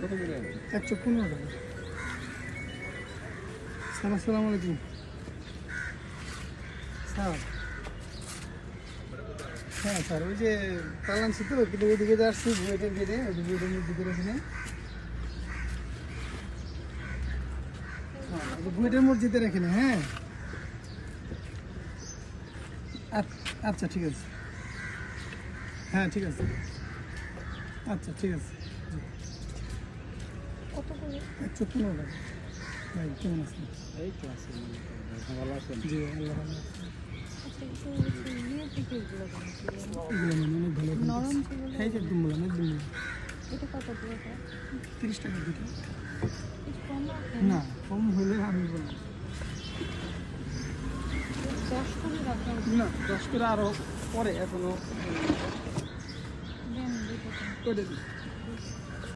115 টাকা। স্যার আসসালামু আলাইকুম। স্যার হ্যাঁ স্যার, ওই যে তাল আনছি তো, কিন্তু ওইদিকে যে আসছি বুয়েটের গেটে, ওই বুয়েটের মধ্যে করে এখানে বুয়েটের মসজিদের এখানে। হ্যাঁ আচ্ছা ঠিক আছে। হ্যাঁ ঠিক আছে, আচ্ছা ঠিক আছে। কত করে? 115 টাকা। ভাই কেমন আছেন? এই তো আছে, ভালো আছেন? জি আল্লাহ ভালো আছে। আচ্ছা, একটু ইয়ে থেকে এগুলো বানাচ্ছি, এগুলো মানে অনেক ভালো। নরম যেগুলো। হ্যাঁ যে একদম বললাম, একদম বললাম। এটা কত পুরোটা? 30 টাকা দুটো। একটু কম রাখেন। না কম হলে আমি বললাম 10 করে রাখেন। না, 10 করে আরো পরে, এখনো দেন দুটো। করে দিই।